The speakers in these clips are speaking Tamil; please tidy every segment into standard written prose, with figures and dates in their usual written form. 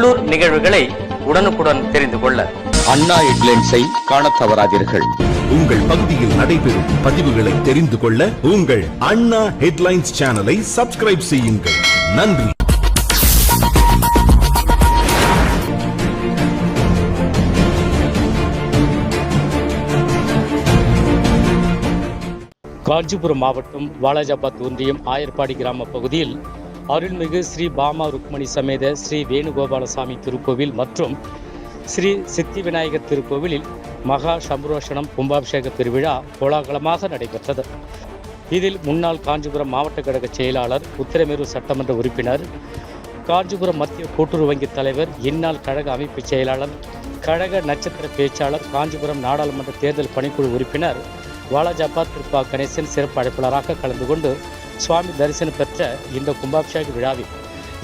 உள்ளூர் நிகழ்வுகளை உடனுக்குடன் தெரிந்து கொள்ள அண்ணா ஹெட்லைன்ஸை காணத் தவறாதீர்கள். உங்கள் பகுதியில் நடைபெறும் பதிவுகளை தெரிந்து கொள்ள உங்கள் அண்ணா ஹெட்லைன்ஸ் சேனலை சப்ஸ்கிரைப் செய்யுங்கள். நன்றி. காஞ்சிபுரம் மாவட்டம் வாலாஜாபாத் ஒன்றியம் ஆயர்பாடி கிராம பகுதியில் அருள்மிகு ஸ்ரீ பாமா ருக்மணி சமேத ஸ்ரீ வேணுகோபாலசாமி திருக்கோவில் மற்றும் ஸ்ரீ சித்தி விநாயகர் திருக்கோவிலில் மகா சம்புரோஷணம் கும்பாபிஷேக பெருவிழா கோலாகலமாக நடைபெற்றது. இதில் முன்னாள் காஞ்சிபுரம் மாவட்ட கழக செயலாளர், உத்திரமேரூர் சட்டமன்ற உறுப்பினர், காஞ்சிபுரம் மத்திய கூட்டுறவு வங்கி தலைவர், இந்நாள் கழக அமைப்பு செயலாளர், கழக நட்சத்திர பேச்சாளர், காஞ்சிபுரம் நாடாளுமன்ற தேர்தல் பணிக்குழு உறுப்பினர் வாலாஜாபாத் திருப்பா கணேசன் சிறப்பு அழைப்பாளராக கலந்து கொண்டு சுவாமி தரிசனம் பெற்ற இந்த கும்பாபிஷேக விழாவில்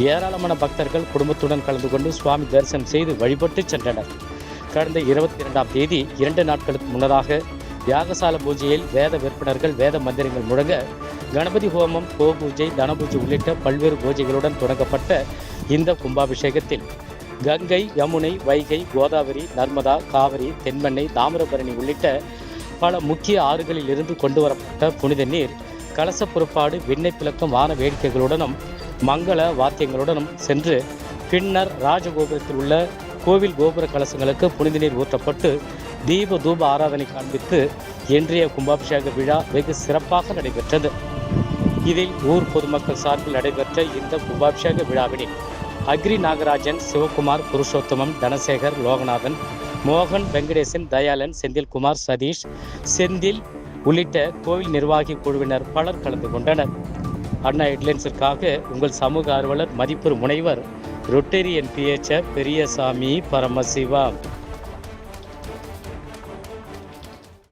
ஏராளமான பக்தர்கள் குடும்பத்துடன் கலந்து கொண்டு சுவாமி தரிசனம் செய்து வழிபட்டு சென்றனர். கடந்த 22ஆம் தேதி 2 நாட்களுக்கு முன்னதாக யாகசால பூஜையில் வேத விற்பனர்கள் வேத மந்திரங்கள் முழங்க கணபதி ஹோமம், கோபூஜை, தனபூஜை உள்ளிட்ட பல்வேறு பூஜைகளுடன் தொடங்கப்பட்ட இந்த கும்பாபிஷேகத்தில் கங்கை, யமுனை, வைகை, கோதாவரி, நர்மதா, காவிரி, தென்மண்ணை, தாமிரபரணி உள்ளிட்ட பல முக்கிய ஆறுகளில் இருந்து கொண்டு வரப்பட்ட புனித நீர் கலச புறப்பாடு, விண்ணை பிளக்கம், வான வேடிக்கைகளுடனும் மங்கள வாத்தியங்களுடனும் சென்று பின்னர் ராஜகோபுரத்தில் உள்ள கோவில் கோபுர கலசங்களுக்கு புனித நீர் ஊற்றப்பட்டு தீப தூப ஆராதனை காண்பித்து இன்றைய கும்பாபிஷேக விழா வெகு சிறப்பாக நடைபெற்றது. இதில் ஊர் பொதுமக்கள் சார்பில் நடைபெற்ற இந்த கும்பாபிஷேக விழாவினில் அக்ரி நாகராஜன், சிவகுமார், புருஷோத்தமம், தனசேகர், லோகநாதன், மோகன், வெங்கடேசன், தயாளன், செந்தில்குமார், சதீஷ், செந்தில் உள்ளிட்ட கோவில் நிர்வாகி குழுவினர் பலர் கலந்து கொண்டனர். அண்ணா ஹெட்லைன்ஸிற்காக உங்கள் சமூக ஆர்வலர், மதிப்பெறும் முனைவர், ரொட்டேரியன் PH பெரியசாமி பரமசிவா.